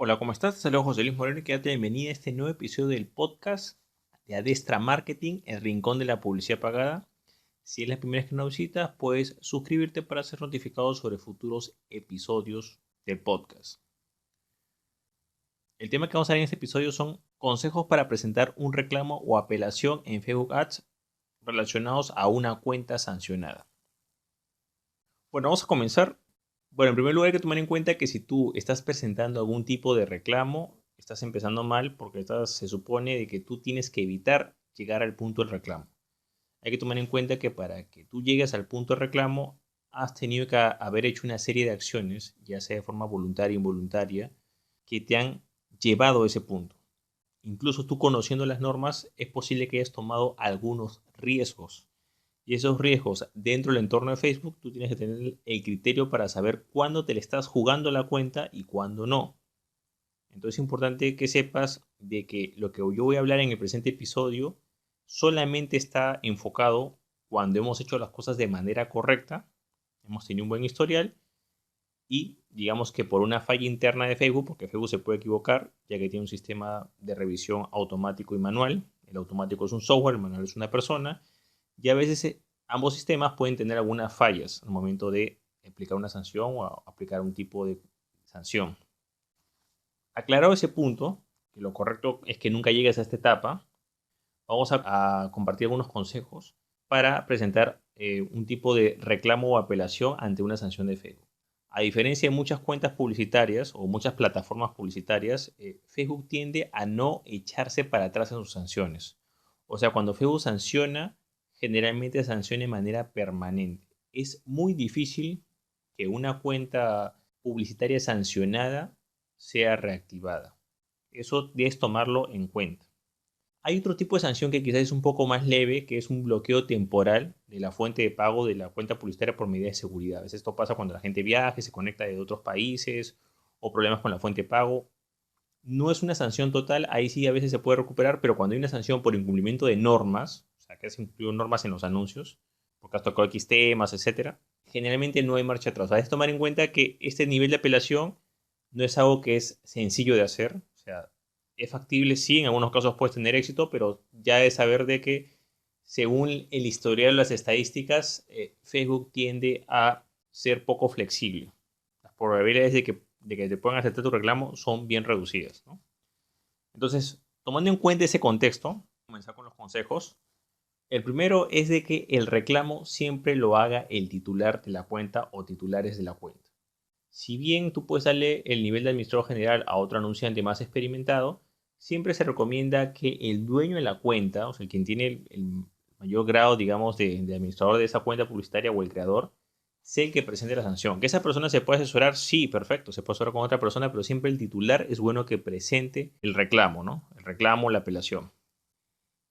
Hola, ¿cómo estás? Te saludo José Luis Moreno y quédate bienvenida a este nuevo episodio del podcast de Adestra Marketing, el rincón de la publicidad pagada. Si es la primera vez que nos visitas, puedes suscribirte para ser notificado sobre futuros episodios del podcast. El tema que vamos a ver en este episodio son consejos para presentar un reclamo o apelación en Facebook Ads relacionados a una cuenta sancionada. Bueno, vamos a comenzar. Bueno, en primer lugar hay que tomar en cuenta que si tú estás presentando algún tipo de reclamo, estás empezando mal porque se supone de que tú tienes que evitar llegar al punto del reclamo. Hay que tomar en cuenta que para que tú llegues al punto del reclamo, has tenido que haber hecho una serie de acciones, ya sea de forma voluntaria o involuntaria, que te han llevado a ese punto. Incluso tú conociendo las normas, es posible que hayas tomado algunos riesgos. Y esos riesgos dentro del entorno de Facebook, tú tienes que tener el criterio para saber cuándo te le estás jugando la cuenta y cuándo no. Entonces es importante que sepas de que lo que yo voy a hablar en el presente episodio solamente está enfocado cuando hemos hecho las cosas de manera correcta, hemos tenido un buen historial y digamos que por una falla interna de Facebook, porque Facebook se puede equivocar, ya que tiene un sistema de revisión automático y manual. El automático es un software, el manual es una persona, y a veces ambos sistemas pueden tener algunas fallas al momento de aplicar una sanción o aplicar un tipo de sanción. Aclarado ese punto, que lo correcto es que nunca llegues a esta etapa, vamos a compartir algunos consejos para presentar un tipo de reclamo o apelación ante una sanción de Facebook. A diferencia de muchas cuentas publicitarias o muchas plataformas publicitarias, Facebook tiende a no echarse para atrás en sus sanciones. O sea, cuando Facebook sanciona, generalmente sanciona de manera permanente. Es muy difícil que una cuenta publicitaria sancionada sea reactivada. Eso debes tomarlo en cuenta. Hay otro tipo de sanción que quizás es un poco más leve, que es un bloqueo temporal de la fuente de pago de la cuenta publicitaria por medida de seguridad. A veces esto pasa cuando la gente viaja, se conecta de otros países o problemas con la fuente de pago. No es una sanción total, ahí sí a veces se puede recuperar, pero cuando hay una sanción por incumplimiento de normas, o sea, que has incluido normas en los anuncios, porque has tocado X temas, etcétera, generalmente no hay marcha atrás. Hay que tomar en cuenta que este nivel de apelación no es algo que es sencillo de hacer, o sea, es factible, sí, en algunos casos puedes tener éxito, pero ya es saber de que según el historial de las estadísticas, Facebook tiende a ser poco flexible. Las probabilidades de que te puedan aceptar tu reclamo son bien reducidas, ¿no? Entonces, tomando en cuenta ese contexto, comenzar con los consejos. El primero es de que el reclamo siempre lo haga el titular de la cuenta o titulares de la cuenta. Si bien tú puedes darle el nivel de administrador general a otro anunciante más experimentado, siempre se recomienda que el dueño de la cuenta, o sea, el quien tiene el mayor grado, digamos, de administrador de esa cuenta publicitaria o el creador, sea el que presente la sanción. ¿Que esa persona se puede asesorar? Sí, perfecto, se puede asesorar con otra persona, pero siempre el titular es bueno que presente el reclamo, ¿no? El reclamo, la apelación.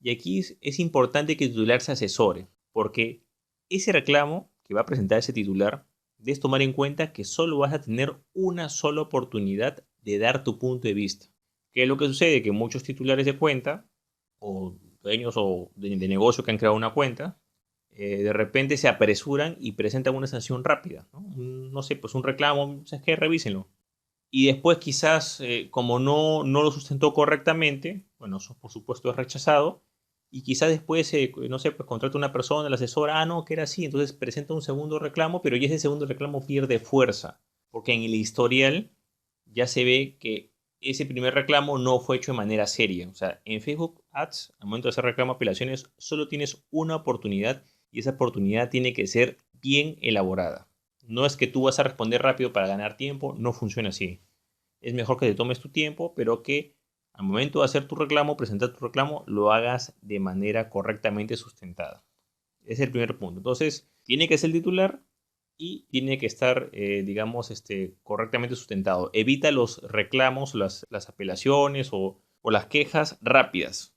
Y aquí es importante que el titular se asesore, porque ese reclamo que va a presentar ese titular, debes tomar en cuenta que solo vas a tener una sola oportunidad de dar tu punto de vista. ¿Qué es lo que sucede? Que muchos titulares de cuenta, o dueños o de negocio que han creado una cuenta, de repente se apresuran y presentan una sanción rápida, ¿no? No sé, pues un reclamo, ¿sabes qué? Revísenlo. Y después quizás, como no lo sustentó correctamente, bueno, eso por supuesto es rechazado, y quizás después, no sé, pues contrata una persona, la asesora, no, que era así, entonces presenta un segundo reclamo, pero ya ese segundo reclamo pierde fuerza, porque en el historial ya se ve que ese primer reclamo no fue hecho de manera seria. O sea, en Facebook Ads, al momento de hacer reclamo apelaciones, solo tienes una oportunidad y esa oportunidad tiene que ser bien elaborada. No es que tú vas a responder rápido para ganar tiempo, no funciona así. Es mejor que te tomes tu tiempo, pero que al momento de hacer tu reclamo, presentar tu reclamo, lo hagas de manera correctamente sustentada. Ese es el primer punto. Entonces, tiene que ser el titular y tiene que estar, digamos, correctamente sustentado. Evita los reclamos, las apelaciones o las quejas rápidas.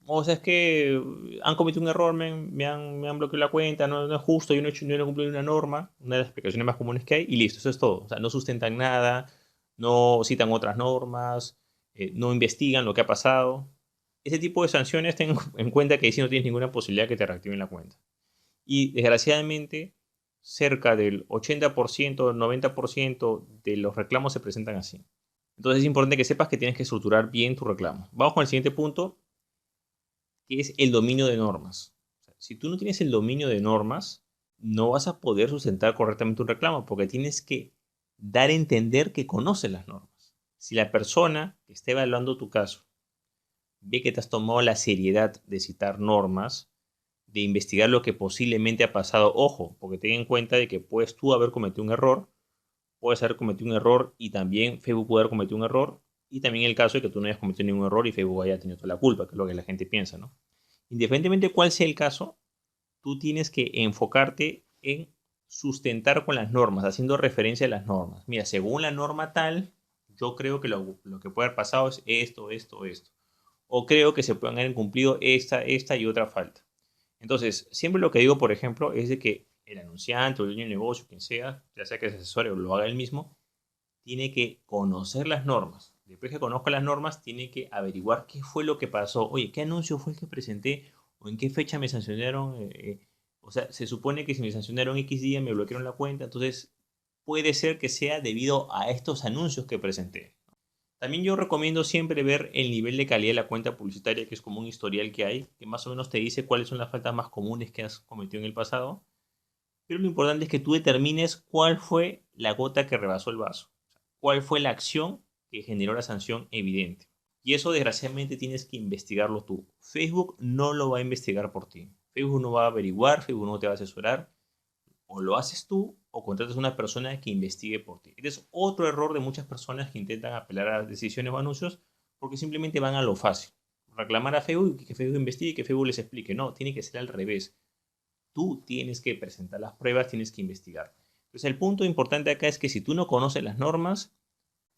O sea, es que han cometido un error, me han bloqueado la cuenta, no es justo, yo no he cumplido una norma, una de las explicaciones más comunes que hay, y listo, eso es todo. O sea, no sustentan nada, no citan otras normas, no investigan lo que ha pasado. Ese tipo de sanciones, ten en cuenta que ahí sí no tienes ninguna posibilidad que te reactiven la cuenta. Y desgraciadamente, cerca del 80%, 90% de los reclamos se presentan así. Entonces es importante que sepas que tienes que estructurar bien tu reclamo. Vamos con el siguiente punto, que es el dominio de normas. O sea, si tú no tienes el dominio de normas, no vas a poder sustentar correctamente un reclamo porque tienes que dar a entender que conoces las normas. Si la persona que esté evaluando tu caso ve que te has tomado la seriedad de citar normas, de investigar lo que posiblemente ha pasado, ojo, porque ten en cuenta de que puedes tú haber cometido un error, puedes haber cometido un error y también Facebook puede haber cometido un error, y también el caso de que tú no hayas cometido ningún error y Facebook haya tenido toda la culpa, que es lo que la gente piensa, ¿no? Independientemente de cuál sea el caso, tú tienes que enfocarte en sustentar con las normas, haciendo referencia a las normas. Mira, según la norma tal, yo creo que lo que puede haber pasado es esto, esto, esto. O creo que se pueden haber cumplido esta y otra falta. Entonces, siempre lo que digo, por ejemplo, es de que el anunciante o el dueño del negocio, quien sea, ya sea que se asesore o lo haga él mismo, tiene que conocer las normas. Después que conozca las normas, tiene que averiguar qué fue lo que pasó. Oye, ¿qué anuncio fue el que presenté? ¿O en qué fecha me sancionaron? O sea, se supone que si me sancionaron X día, me bloquearon la cuenta. Entonces, puede ser que sea debido a estos anuncios que presenté. También yo recomiendo siempre ver el nivel de calidad de la cuenta publicitaria, que es como un historial que hay, que más o menos te dice cuáles son las faltas más comunes que has cometido en el pasado. Pero lo importante es que tú determines cuál fue la gota que rebasó el vaso, cuál fue la acción que generó la sanción evidente. Y eso desgraciadamente tienes que investigarlo tú. Facebook no lo va a investigar por ti. Facebook no va a averiguar, Facebook no te va a asesorar. O lo haces tú o contratas a una persona que investigue por ti. Este es otro error de muchas personas que intentan apelar a decisiones o anuncios porque simplemente van a lo fácil. Reclamar a Facebook y que Facebook investigue y que Facebook les explique. No, tiene que ser al revés. Tú tienes que presentar las pruebas, tienes que investigar. Entonces el punto importante acá es que si tú no conoces las normas,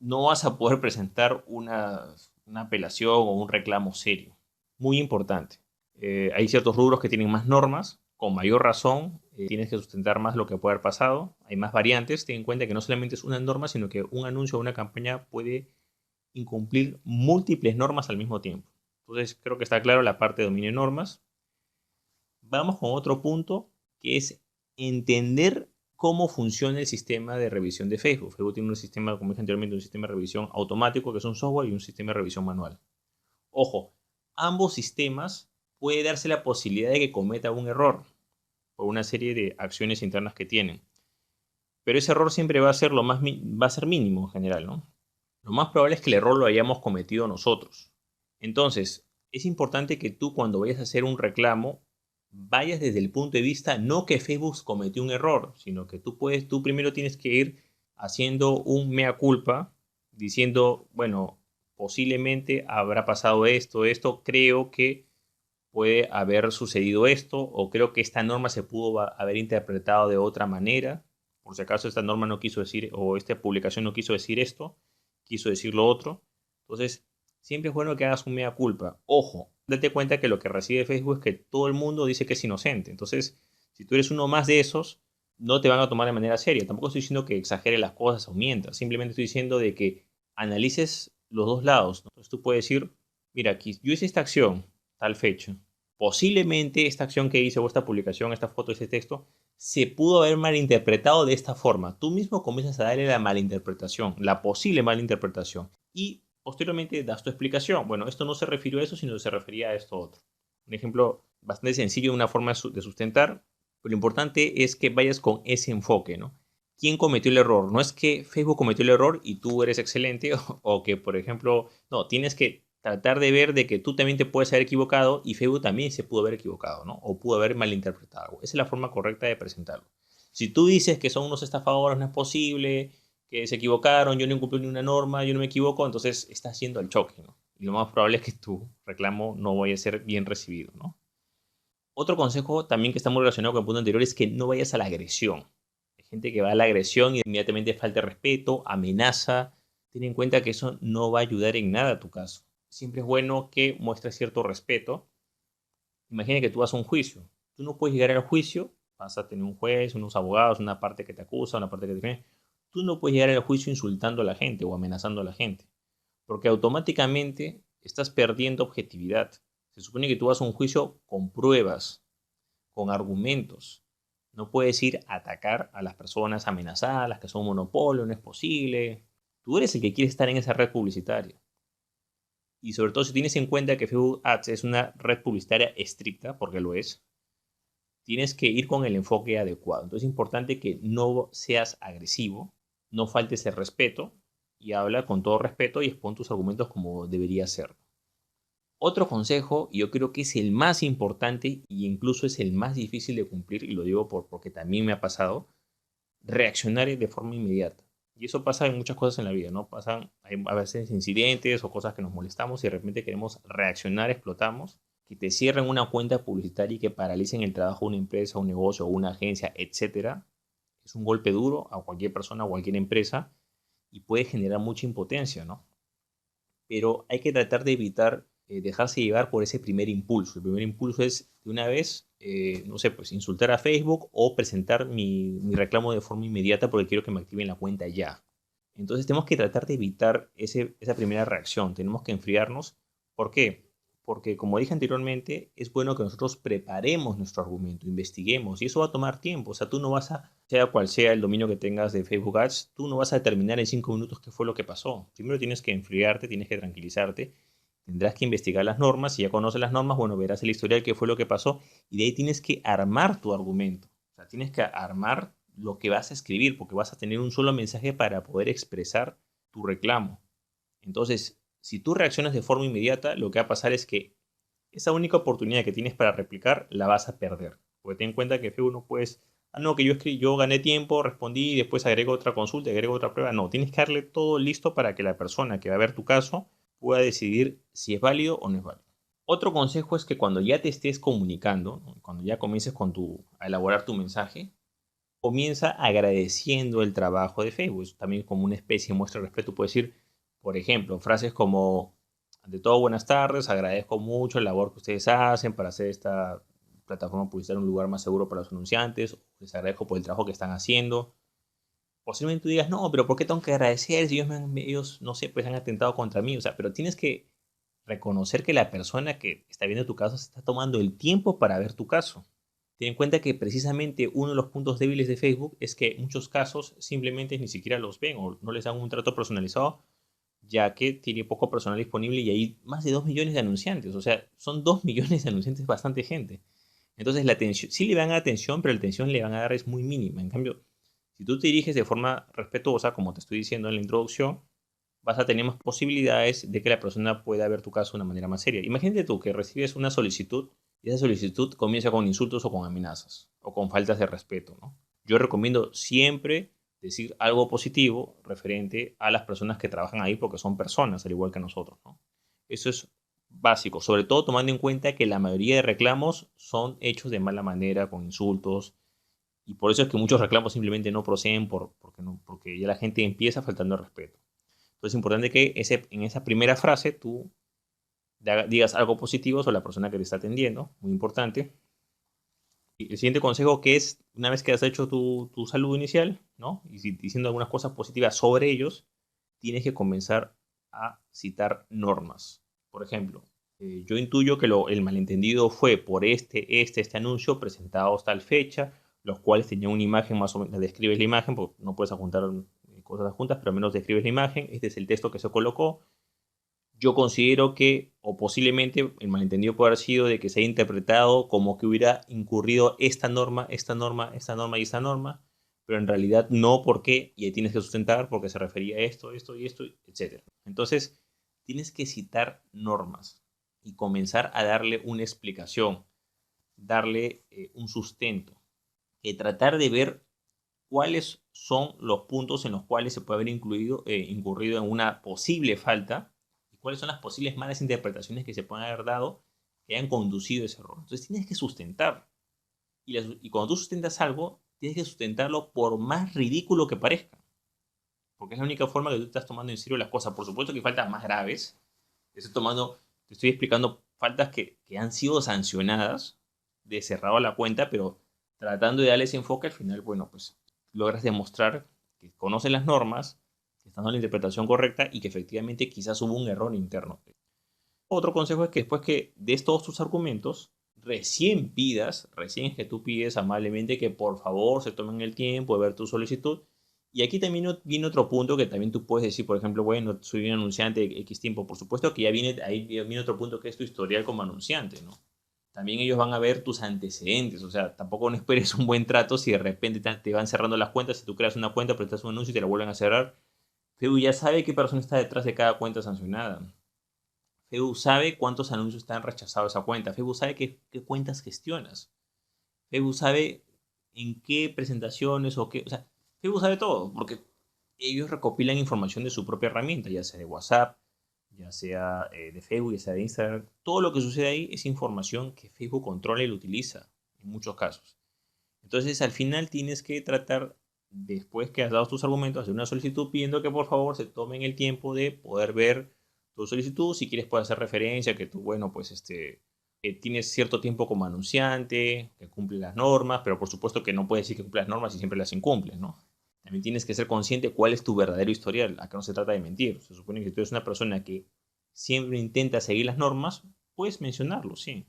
no vas a poder presentar una apelación o un reclamo serio. Muy importante. Hay ciertos rubros que tienen más normas, con mayor razón, tienes que sustentar más lo que puede haber pasado, hay más variantes, ten en cuenta que no solamente es una norma, sino que un anuncio o una campaña puede incumplir múltiples normas al mismo tiempo. Entonces creo que está claro la parte de dominio de normas. Vamos con otro punto, que es entender cómo funciona el sistema de revisión de Facebook. Facebook tiene un sistema, como dije anteriormente, un sistema de revisión automático, que es un software, y un sistema de revisión manual. Ojo, ambos sistemas puede darse la posibilidad de que cometa un error por una serie de acciones internas que tienen. Pero ese error siempre va a ser va a ser mínimo en general, ¿no? Lo más probable es que el error lo hayamos cometido nosotros. Entonces, es importante que tú cuando vayas a hacer un reclamo vayas desde el punto de vista no que Facebook cometió un error, sino que tú primero tienes que ir haciendo un mea culpa, diciendo, bueno, posiblemente habrá pasado esto, creo que puede haber sucedido esto, o creo que esta norma se pudo haber interpretado de otra manera, por si acaso esta norma no quiso decir, o esta publicación no quiso decir esto, quiso decir lo otro. Entonces, siempre es bueno que hagas un mea culpa. Ojo, date cuenta que lo que recibe Facebook es que todo el mundo dice que es inocente. Entonces, si tú eres uno más de esos, no te van a tomar de manera seria. Tampoco estoy diciendo que exagere las cosas o mientas. Simplemente estoy diciendo de que analices los dos lados, ¿no? Entonces tú puedes decir, mira, aquí yo hice esta acción, tal fecha. Posiblemente esta acción que hice o esta publicación, esta foto, este texto, se pudo haber malinterpretado de esta forma. Tú mismo comienzas a darle la malinterpretación, la posible malinterpretación. Y posteriormente das tu explicación. Bueno, esto no se refirió a eso, sino se refería a esto otro. Un ejemplo bastante sencillo de una forma de sustentar. Pero lo importante es que vayas con ese enfoque, ¿no? ¿Quién cometió el error? No es que Facebook cometió el error y tú eres excelente o que, por ejemplo, no, tienes que tratar de ver de que tú también te puedes haber equivocado y Facebook también se pudo haber equivocado, ¿no? O pudo haber malinterpretado algo. Esa es la forma correcta de presentarlo. Si tú dices que son unos estafadores, no es posible, que se equivocaron, yo no incumplí ni una norma, yo no me equivoco, entonces estás haciendo el choque, ¿no? Y lo más probable es que tu reclamo no vaya a ser bien recibido, ¿no? Otro consejo también que está muy relacionado con el punto anterior es que no vayas a la agresión. Hay gente que va a la agresión y inmediatamente falta de respeto, amenaza. Ten en cuenta que eso no va a ayudar en nada a tu caso. Siempre es bueno que muestres cierto respeto. Imagina que tú vas a un juicio. Tú no puedes llegar al juicio, vas a tener un juez, unos abogados, una parte que te acusa, una parte que te defiende. Tú no puedes llegar al juicio insultando a la gente o amenazando a la gente, porque automáticamente estás perdiendo objetividad. Se supone que tú vas a un juicio con pruebas, con argumentos. No puedes ir a atacar a las personas amenazadas, que son un monopolio, no es posible. Tú eres el que quiere estar en esa red publicitaria. Y sobre todo si tienes en cuenta que Facebook Ads es una red publicitaria estricta, porque lo es, tienes que ir con el enfoque adecuado. Entonces es importante que no seas agresivo, no faltes el respeto y habla con todo respeto y expon tus argumentos como debería ser. Otro consejo, y yo creo que es el más importante y incluso es el más difícil de cumplir, y lo digo porque también me ha pasado, reaccionar de forma inmediata. Y eso pasa en muchas cosas en la vida, ¿no? Hay a veces incidentes o cosas que nos molestamos y de repente queremos reaccionar, explotamos, que te cierren una cuenta publicitaria y que paralicen el trabajo de una empresa, un negocio o una agencia, etcétera. Es un golpe duro a cualquier persona o cualquier empresa y puede generar mucha impotencia, ¿no? Pero hay que tratar de evitar dejarse llevar por ese primer impulso. El primer impulso es de una vez, no sé, pues insultar a Facebook o presentar mi reclamo de forma inmediata porque quiero que me activen la cuenta ya. Entonces tenemos que tratar de evitar esa primera reacción. Tenemos que enfriarnos. ¿Por qué? Porque como dije anteriormente, es bueno que nosotros preparemos nuestro argumento, investiguemos, y eso va a tomar tiempo. O sea, tú no vas a, sea cual sea el dominio que tengas de Facebook Ads, tú no vas a determinar en 5 minutos qué fue lo que pasó. Primero tienes que enfriarte, tienes que tranquilizarte, tendrás que investigar las normas. Si ya conoces las normas, bueno, verás el historial, qué fue lo que pasó, y de ahí tienes que armar tu argumento. O sea, tienes que armar lo que vas a escribir, porque vas a tener un solo mensaje para poder expresar tu reclamo. Entonces, si tú reaccionas de forma inmediata, lo que va a pasar es que esa única oportunidad que tienes para replicar la vas a perder. Porque ten en cuenta que Facebook no puedes, no, que yo gané tiempo, respondí y después agrego otra consulta, agrego otra prueba. No, tienes que darle todo listo para que la persona que va a ver tu caso pueda decidir si es válido o no es válido. Otro consejo es que cuando ya te estés comunicando, cuando ya comiences a elaborar tu mensaje, comienza agradeciendo el trabajo de Facebook. También como una especie de muestra de respeto. Puedes decir, por ejemplo, frases como, ante todo, buenas tardes, agradezco mucho la labor que ustedes hacen para hacer esta plataforma publicitaria un lugar más seguro para los anunciantes. Les agradezco por el trabajo que están haciendo. Posiblemente tú digas, no, pero ¿por qué tengo que agradecer si ellos, no sé, pues han atentado contra mí? O sea, pero tienes que reconocer que la persona que está viendo tu caso se está tomando el tiempo para ver tu caso. Ten en cuenta que precisamente uno de los puntos débiles de Facebook es que en muchos casos simplemente ni siquiera los ven o no les dan un trato personalizado, ya que tiene poco personal disponible y hay más de 2 millones de anunciantes. O sea, son 2 millones de anunciantes, bastante gente. Entonces, la atención, sí le van a dar atención, pero la atención le van a dar es muy mínima. En cambio, si tú te diriges de forma respetuosa, como te estoy diciendo en la introducción, vas a tener más posibilidades de que la persona pueda ver tu caso de una manera más seria. Imagínate tú que recibes una solicitud y esa solicitud comienza con insultos o con amenazas o con faltas de respeto, ¿no? Yo recomiendo siempre decir algo positivo referente a las personas que trabajan ahí porque son personas al igual que nosotros, ¿no? Eso es básico, sobre todo tomando en cuenta que la mayoría de reclamos son hechos de mala manera, con insultos, y por eso es que muchos reclamos simplemente no proceden porque ya la gente empieza faltando el respeto. Entonces es importante que en esa primera frase tú digas algo positivo sobre la persona que te está atendiendo, muy importante. Y el siguiente consejo que es, una vez que has hecho tu saludo inicial, ¿no? Y diciendo algunas cosas positivas sobre ellos, tienes que comenzar a citar normas. Por ejemplo, yo intuyo que el malentendido fue por este anuncio presentado hasta tal fecha, los cuales tenían una imagen más o menos, describes la imagen, porque no puedes juntar cosas juntas, pero al menos describes la imagen, este es el texto que se colocó. Yo considero que, o posiblemente el malentendido puede haber sido de que se haya interpretado como que hubiera incurrido esta norma, esta norma, esta norma y esta norma, pero en realidad no, porque, y ahí tienes que sustentar porque se refería a esto, esto y esto, etc. Entonces, tienes que citar normas y comenzar a darle una explicación, darle un sustento, y tratar de ver cuáles son los puntos en los cuales se puede haber incurrido en una posible falta y cuáles son las posibles malas interpretaciones que se pueden haber dado que hayan conducido a ese error. Entonces tienes que sustentar. Y cuando tú sustentas algo, tienes que sustentarlo por más ridículo que parezca. Porque es la única forma que tú estás tomando en serio las cosas. Por supuesto que hay faltas más graves. Te estoy explicando faltas que han sido sancionadas de cerrado la cuenta, pero tratando de darle ese enfoque, al final, bueno, pues logras demostrar que conoces las normas, que están dando la interpretación correcta y que efectivamente quizás hubo un error interno. Otro consejo es que después que des todos tus argumentos, recién es que tú pides amablemente que por favor se tomen el tiempo de ver tu solicitud Y aquí también viene otro punto que también tú puedes decir, por ejemplo, bueno, soy un anunciante de X tiempo. Por supuesto que ahí viene otro punto que es tu historial como anunciante, ¿no? También ellos van a ver tus antecedentes, o sea, tampoco no esperes un buen trato si de repente te van cerrando las cuentas, si tú creas una cuenta, prestas un anuncio y te la vuelven a cerrar. Facebook ya sabe qué persona está detrás de cada cuenta sancionada. Facebook sabe cuántos anuncios están rechazados esa cuenta. Facebook sabe qué cuentas gestionas. Facebook sabe en qué presentaciones o qué... O sea, Facebook sabe todo, porque ellos recopilan información de su propia herramienta, ya sea de WhatsApp, ya sea de Facebook, ya sea de Instagram. Todo lo que sucede ahí es información que Facebook controla y lo utiliza en muchos casos. Entonces, al final tienes que tratar, después que has dado tus argumentos, hacer una solicitud pidiendo que por favor se tomen el tiempo de poder ver tu solicitud. Si quieres, puedes hacer referencia que tú, bueno, pues tienes cierto tiempo como anunciante, que cumple las normas, pero por supuesto que no puedes decir que cumple las normas y siempre las incumples, ¿no? También tienes que ser consciente cuál es tu verdadero historial. Acá no se trata de mentir. Se supone que tú eres una persona que siempre intenta seguir las normas, puedes mencionarlo, sí.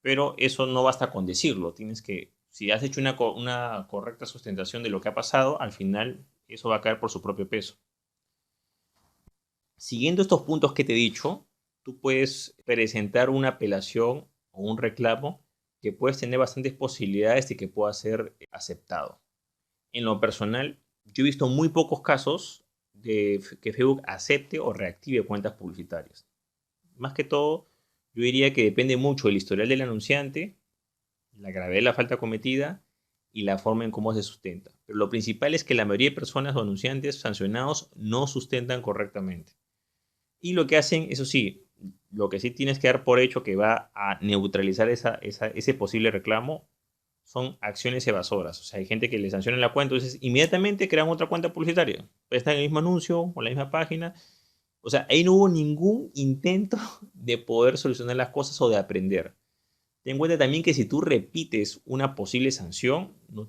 Pero eso no basta con decirlo. Tienes que, si has hecho una correcta sustentación de lo que ha pasado, al final eso va a caer por su propio peso. Siguiendo estos puntos que te he dicho, tú puedes presentar una apelación o un reclamo que puedes tener bastantes posibilidades de que pueda ser aceptado. En lo personal, yo he visto muy pocos casos de que Facebook acepte o reactive cuentas publicitarias. Más que todo, yo diría que depende mucho del historial del anunciante, la gravedad de la falta cometida y la forma en cómo se sustenta. Pero lo principal es que la mayoría de personas o anunciantes sancionados no sustentan correctamente. Y lo que hacen, eso sí, lo que sí tienes que dar por hecho que va a neutralizar ese posible reclamo son acciones evasoras. O sea, hay gente que le sanciona la cuenta, entonces inmediatamente crean otra cuenta publicitaria. Está en el mismo anuncio o la misma página. O sea, ahí no hubo ningún intento de poder solucionar las cosas o de aprender. Ten en cuenta también que si tú repites una posible sanción, no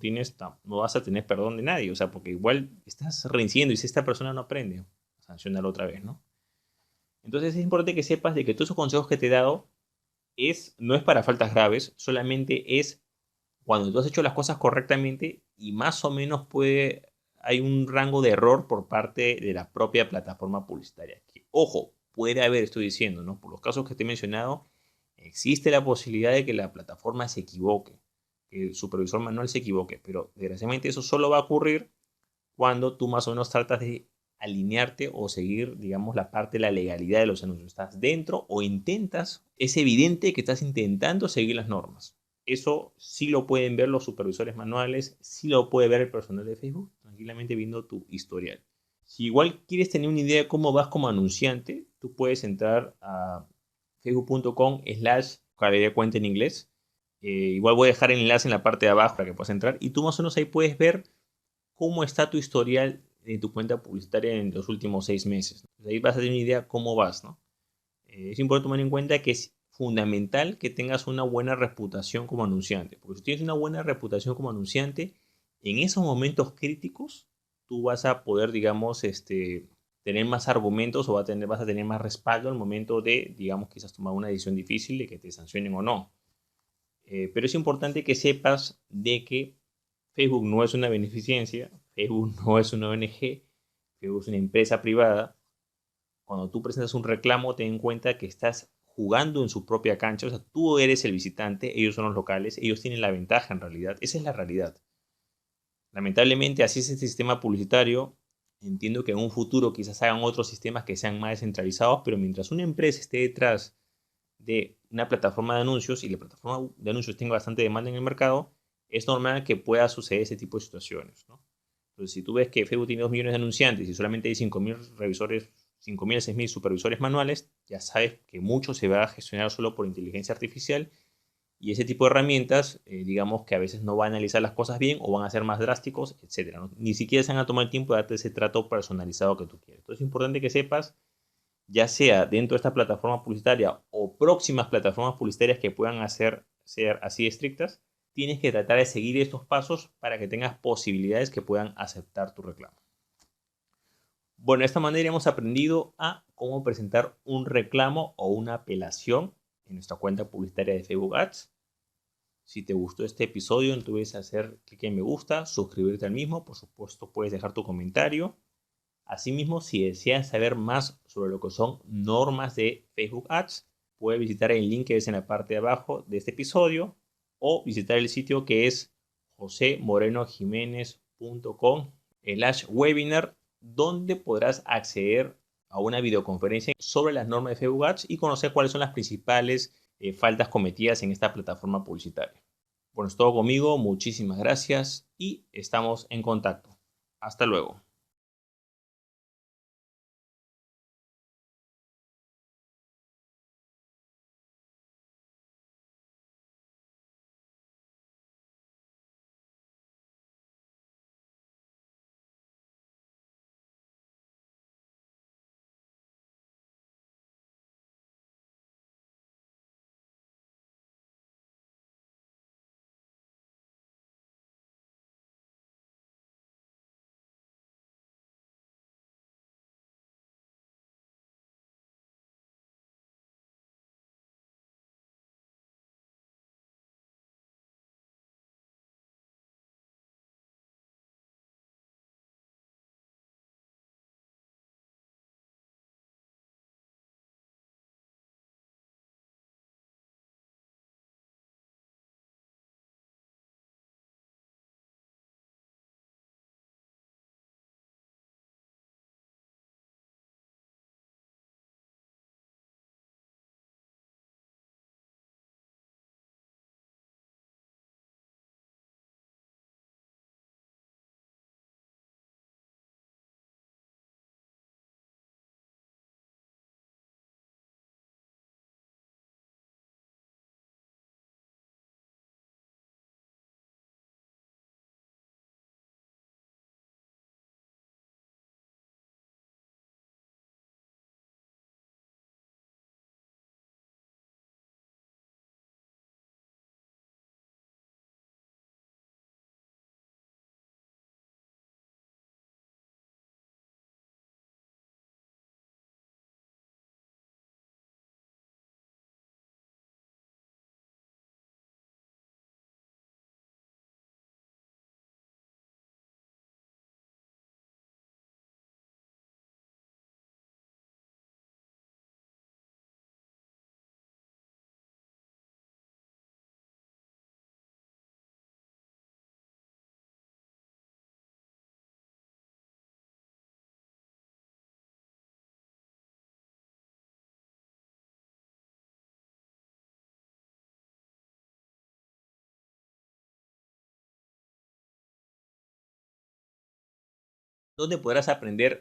vas a tener perdón de nadie. O sea, porque igual estás reincidiendo y si esta persona no aprende, sancionar otra vez, ¿no? Entonces es importante que sepas de que todos esos consejos que te he dado no es para faltas graves, solamente es cuando tú has hecho las cosas correctamente y más o menos hay un rango de error por parte de la propia plataforma publicitaria. Que, ojo, puede haber, estoy diciendo, ¿no? Por los casos que te he mencionado, existe la posibilidad de que la plataforma se equivoque, que el supervisor manual se equivoque, pero desgraciadamente eso solo va a ocurrir cuando tú más o menos tratas de alinearte o seguir, digamos, la parte de la legalidad de los anuncios. Estás dentro o intentas, es evidente que estás intentando seguir las normas. Eso sí lo pueden ver los supervisores manuales, sí lo puede ver el personal de Facebook, tranquilamente viendo tu historial. Si igual quieres tener una idea de cómo vas como anunciante, tú puedes entrar a facebook.com/calidad cuenta en inglés. Igual voy a dejar el enlace en la parte de abajo para que puedas entrar y tú más o menos ahí puedes ver cómo está tu historial de tu cuenta publicitaria en los últimos 6 meses. Entonces ahí vas a tener una idea cómo vas, ¿no? Es importante tomar en cuenta que es fundamental que tengas una buena reputación como anunciante, porque si tienes una buena reputación como anunciante, en esos momentos críticos tú vas a poder, digamos, tener más argumentos o vas a tener más respaldo al momento de, digamos, quizás tomar una decisión difícil de que te sancionen o no. Pero es importante que sepas de que Facebook no es una beneficencia, Facebook no es una ONG, Facebook es una empresa privada. Cuando tú presentas un reclamo, ten en cuenta que estás jugando en su propia cancha, o sea, tú eres el visitante, ellos son los locales, ellos tienen la ventaja en realidad, esa es la realidad. Lamentablemente, así es el sistema publicitario. Entiendo que en un futuro quizás hagan otros sistemas que sean más descentralizados, pero mientras una empresa esté detrás de una plataforma de anuncios y la plataforma de anuncios tenga bastante demanda en el mercado, es normal que pueda suceder ese tipo de situaciones, ¿no? Entonces, si tú ves que Facebook tiene 2 millones de anunciantes y solamente hay 5.000 revisores, 5.000 a 6.000 supervisores manuales, ya sabes que mucho se va a gestionar solo por inteligencia artificial y ese tipo de herramientas, digamos que a veces no van a analizar las cosas bien o van a ser más drásticos, etcétera, ¿no? Ni siquiera se van a tomar el tiempo de darte ese trato personalizado que tú quieres. Entonces es importante que sepas, ya sea dentro de esta plataforma publicitaria o próximas plataformas publicitarias que puedan ser así estrictas, tienes que tratar de seguir estos pasos para que tengas posibilidades que puedan aceptar tu reclamo. Bueno, de esta manera hemos aprendido a cómo presentar un reclamo o una apelación en nuestra cuenta publicitaria de Facebook Ads. Si te gustó este episodio, no olvides hacer clic en me gusta, suscribirte al mismo, por supuesto puedes dejar tu comentario. Asimismo, si deseas saber más sobre lo que son normas de Facebook Ads, puedes visitar el link que ves en la parte de abajo de este episodio o visitar el sitio que es josemorenojimenez.com/webinar, donde podrás acceder a una videoconferencia sobre las normas de Facebook Ads y conocer cuáles son las principales faltas cometidas en esta plataforma publicitaria. Bueno, es todo conmigo, muchísimas gracias y estamos en contacto. Hasta luego. Donde podrás aprender